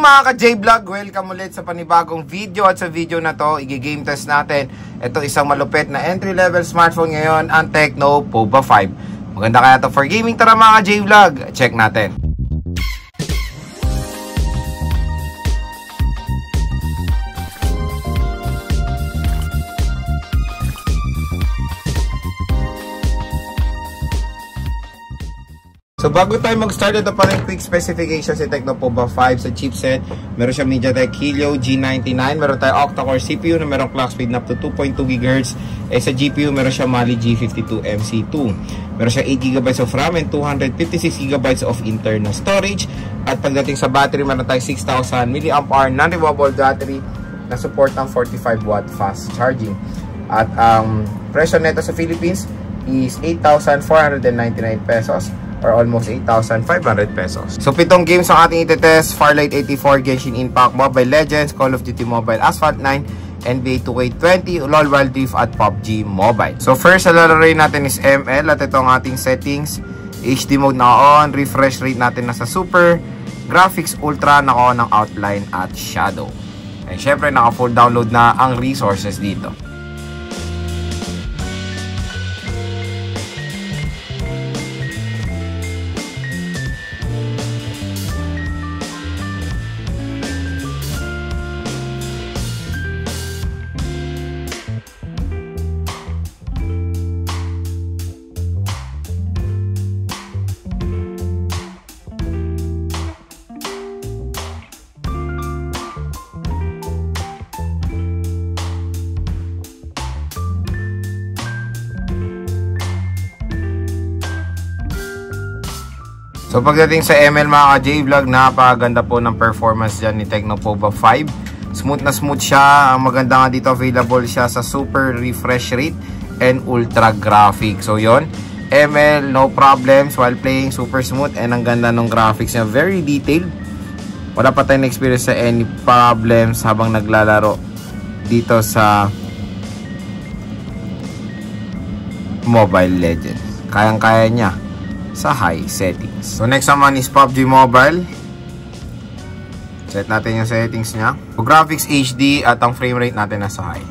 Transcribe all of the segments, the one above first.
mga ka-J-Vlog, welcome ulit sa panibagong video. At sa video na to, i-game test natin ito isang malupit na entry-level smartphone ngayon, ang Tecno POVA 5. Maganda kaya to for gaming? Tara mga ka-J-Vlog, check natin. So bago tayo mag-start, ito pa rin quick specifications si Tecno POVA 5 sa chipset. Meron siya MediaTek Helio G99, meron tayo octa-core CPU na merong clock speed na up to 2.2 GHz. Sa GPU meron siya Mali G52MC2. Meron siya 8GB of RAM and 256GB of internal storage. At pagdating sa battery, meron tayo 6,000 mAh non-removable battery na support ng 45W fast charging. At ang presyo nito sa Philippines is 8,499 pesos. Or almost 8,500 pesos. So 7 games ang ating itetest: Farlight 84, Genshin Impact, Mobile Legends, Call of Duty Mobile, Asphalt 9, NBA 2K20, LOL Wild Rift at PUBG Mobile. So first, lalarayin natin is ML at ito ang ating settings. HD mode na on, refresh rate natin nasa super, graphics ultra naka-on ng outline at shadow. And syempre naka full download na ang resources dito. So pagdating sa ML mga ka-J-Vlog, napakaganda po ng performance dyan ni Tecno POVA 5. Smooth na smooth siya. Ang maganda nga dito, available siya sa super refresh rate and ultra graphics. So yon, ML no problems while playing, super smooth, and ang ganda ng graphics niya, very detailed. Wala pa tayong experience sa any problems habang naglalaro dito sa Mobile Legends. Kayang-kaya niya sa high settings. So next naman is PUBG Mobile. Set natin yung settings niya. So, graphics HD at ang frame rate natin nasa high.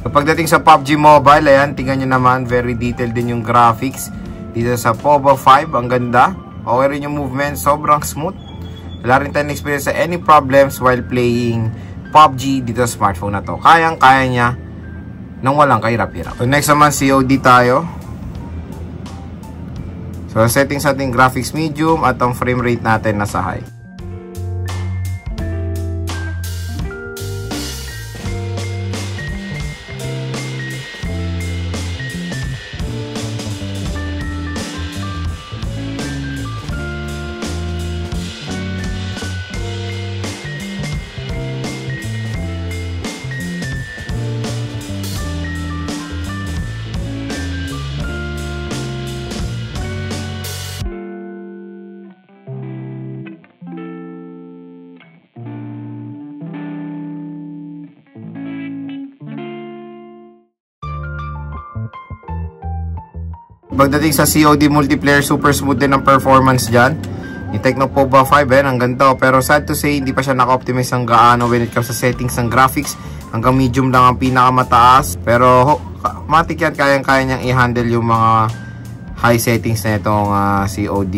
So, pagdating sa PUBG Mobile, ayan, tingnan nyo naman, very detailed din yung graphics dito sa POVA 5. Ang ganda. Okay rin yung movement, sobrang smooth. Wala rin tayong experience sa any problems while playing PUBG dito sa smartphone na to. Kayang-kaya niya nang walang kahirap-hirap. So next naman, COD tayo. So settings natin graphics medium at ang frame rate natin nasa high. Pagdating sa COD multiplayer, super smooth din ang performance dyan ni Tecno POVA 5. Ang ganda, pero sad to say, hindi pa siya naka-optimize ng gaano when it comes sa settings ng graphics. Hanggang medium lang ang pinakamataas, pero matik yan, kayang-kaya niyang i-handle yung mga high settings na itong COD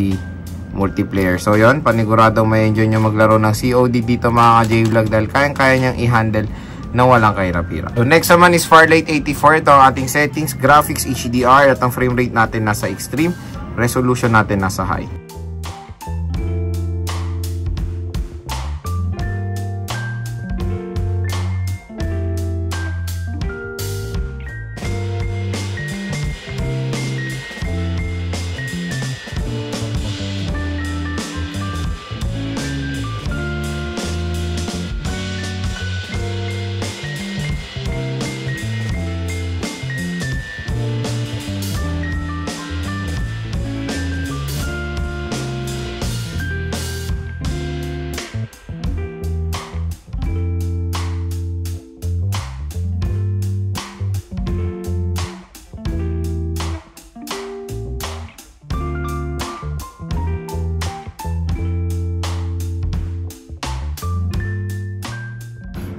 multiplayer. So yon, paniguradong may enjoy nyo maglaro ng COD dito mga J-Vlog dahil kayang-kaya niyang i-handle na walang kahirap-hirap. So next naman is Farlight 84. Ito ang ating settings, graphics HDR at ang frame rate natin nasa extreme, resolution natin nasa high.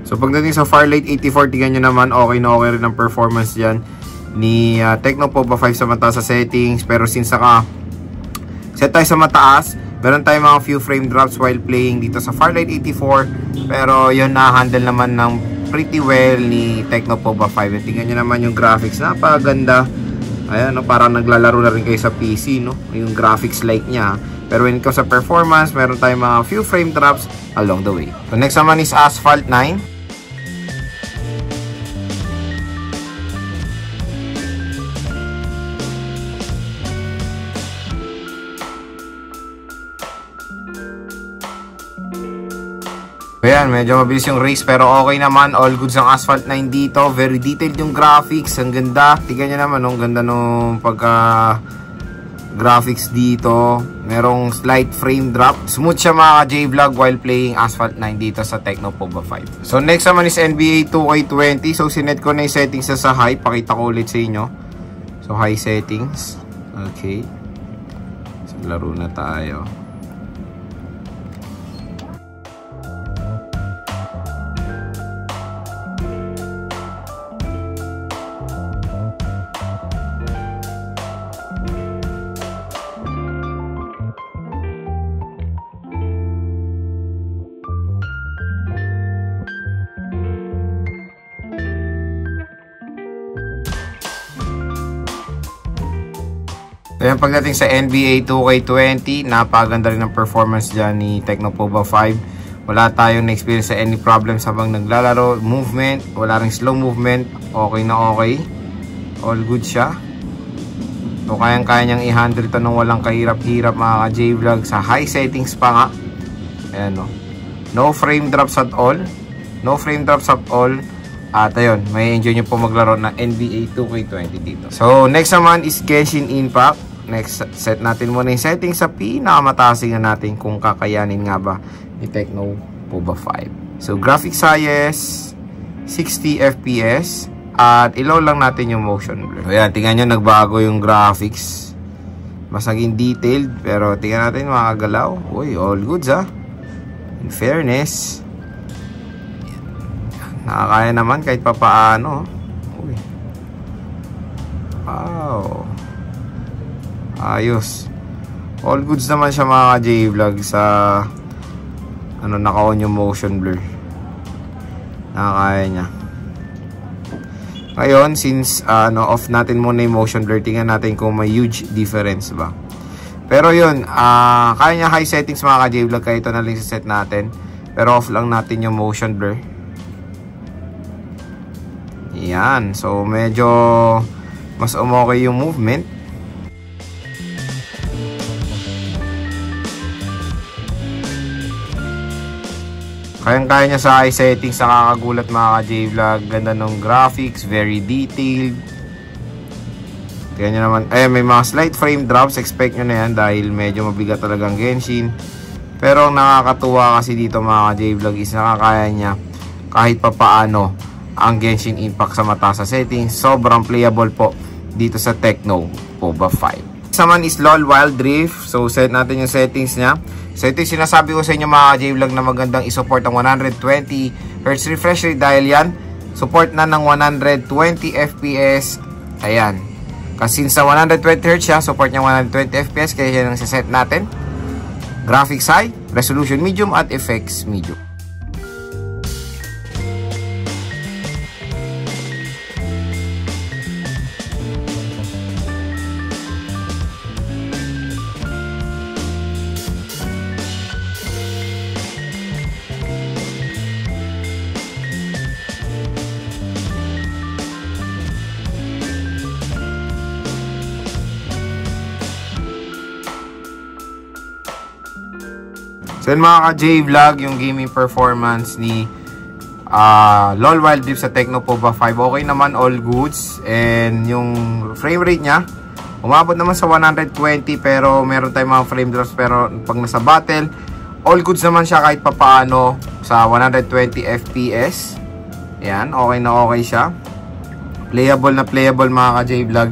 So pagdating sa Firelight 84, tingnan nyo naman, okay na okay rin ang performance dyan ni Tecno Pova 5 sa mataas sa settings. Pero since set tayo sa mataas, meron tayong mga few frame drops while playing dito sa Firelight 84. Pero yun, na-handle naman ng pretty well ni Tecno Pova 5. Tingnan nyo naman yung graphics, napakaganda. Ayan, no, parang naglalaro na rin kayo sa PC, no? Yung graphics like niya. Pero when it comes sa performance, meron tayong mga few frame drops along the way. So next naman is Asphalt 9. Ayan, medyo mabilis yung race pero okay naman. All goods ang Asphalt 9 dito. Very detailed yung graphics. Ang ganda. Tingnan nyo naman, ang ganda nung graphics dito. Merong slight frame drop. Smooth siya mga J-Vlog while playing Asphalt 9 dito sa Tecno Pova 5. So next naman is NBA 2K20. So sinet ko na yung settings sa high. Pakita ko ulit sa inyo. So high settings. Okay. So laro na tayo. Ayan, pagdating sa NBA 2K20, napaganda rin ang performance dyan ni Tecno Pova 5. Wala tayong na-experience sa any problems habang naglalaro. Movement, wala rin slow movement. Okay na okay. All good siya. So, kayang-kaya niyang i-handle ito nang walang kahirap-hirap mga ka-J-Vlog. Sa high settings pa nga. Ayan, no. No frame drops at all. No frame drops at all. At ayun, may enjoy nyo po maglaro na NBA 2K20 dito. So, next naman is Genshin Impact. Next, set natin muna yung settings sa pinakamatasin natin kung kakayanin nga ba ni Tecno Pova 5. So, graphic size, 60 FPS. At ilaw lang natin yung motion blur. Ayan, tingnan nyo, nagbago yung graphics. Mas naging detailed. Pero tingnan natin mga kagalaw. Uy, all goods ha. In fairness, nakakaya naman kahit papaano. Uy. Wow. Ayos. All goods naman siya mga J-Vlog sa naka-on yung motion blur. Nakakaya niya. Ngayon, since off natin muna yung motion blur, tingnan natin kung may huge difference ba. Pero yun, kaya niya high settings mga J-Vlog, kaya ito na lang set natin. Pero off lang natin yung motion blur. Yan. So, medyo mas umokay yung movement. Kayang-kaya niya sa high settings, nakakagulat mga ka-J-Vlog. Ganda ng graphics, very detailed. Tingnan nyo naman, may mga slight frame drops, expect nyo na yan dahil medyo mabigat talagang Genshin. Pero ang nakakatuwa kasi dito mga ka-J-Vlog is nakakaya niya kahit papaano ang Genshin Impact sa mataas sa settings. Sobrang playable po dito sa Tecno Pova 5. Next naman is LOL Wild Rift. So set natin yung settings niya. So ito yung sinasabi ko sa inyo mga J-Vlog na magandang isupport ang 120Hz refresh rate dahil yan support na ng 120 FPS. Ayan. Kasi sa 120Hz siya, support niya 120 FPS, kaya yan ang set natin. Graphics high, resolution medium at effects medium. So yun mga ka-J-Vlog, yung gaming performance ni LOL Wild Rift sa Tecno Pova 5. Okay naman, all goods. And yung frame rate niya, umabot naman sa 120 pero meron tayong mga frame drops. Pero pag nasa battle, all goods naman siya kahit papaano sa 120 FPS. Ayan, okay na okay siya. Playable na playable mga ka-J-Vlog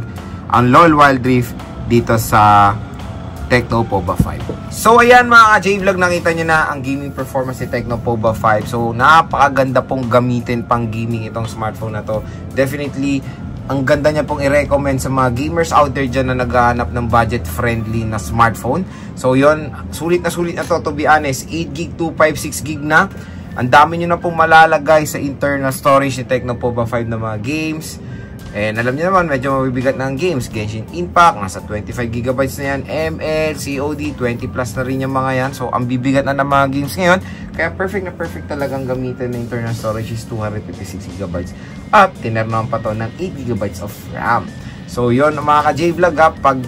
ang LOL Wild Rift dito sa Tecno-Pova 5. So ayan mga ka-J-Vlog, nakita nyo na ang gaming performance ni Tecno-Pova 5. So napakaganda pong gamitin pang gaming itong smartphone na to. Definitely, ang ganda niya pong i-recommend sa mga gamers out there dyan na naghahanap ng budget-friendly na smartphone. So yun, sulit na to be honest. 8GB, 256GB na. Ang dami nyo na pong malalagay sa internal storage ni Tecno-Pova 5 na mga games. And alam niyo naman, medyo mabibigat na ang games. Genshin Impact, nasa 25GB na yan. ML, COD, 20 plus na rin yung mga yan. So, ang bibigat na ng mga games ngayon. Kaya perfect na perfect talagang gamitin na internal storage is 256GB. At tinernahan pa to ng 8GB of RAM. So, yun mga ka-J-Vlog ha. Pag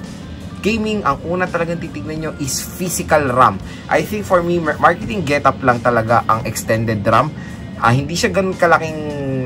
gaming, ang una talagang titignan nyo is physical RAM. I think for me, marketing getup lang talaga ang extended RAM. Hindi siya ganun kalaking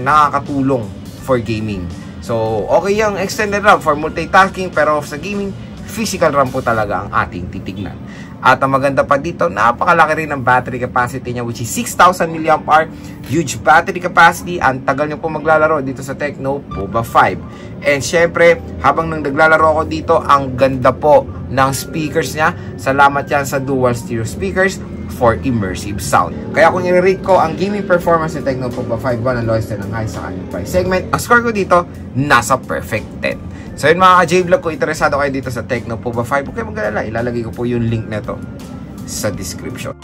nakakatulong for gaming. So, okay yung extended RAM for multitasking, pero sa gaming, physical RAM po talaga ang ating titignan. At ang maganda pa dito, napakalaki rin ng battery capacity niya, which is 6,000 mAh. Huge battery capacity. Ang tagal nyo po maglalaro dito sa Tecno-Pova 5. And syempre, habang naglalaro ako dito, ang ganda po ng speakers niya. Salamat yan sa dual stereo speakers for immersive sound. Kaya kung i-rate ko ang gaming performance ng Tecno-Pova 5, ang lowest and ang high sa kanyang price segment, ang score ko dito, nasa perfect 10. So yun mga ka-J-Vlog, kung interesado kayo dito sa Tecno-Pova 5, huwag kayo mag-alala, ilalagay ko po yung link na to sa description.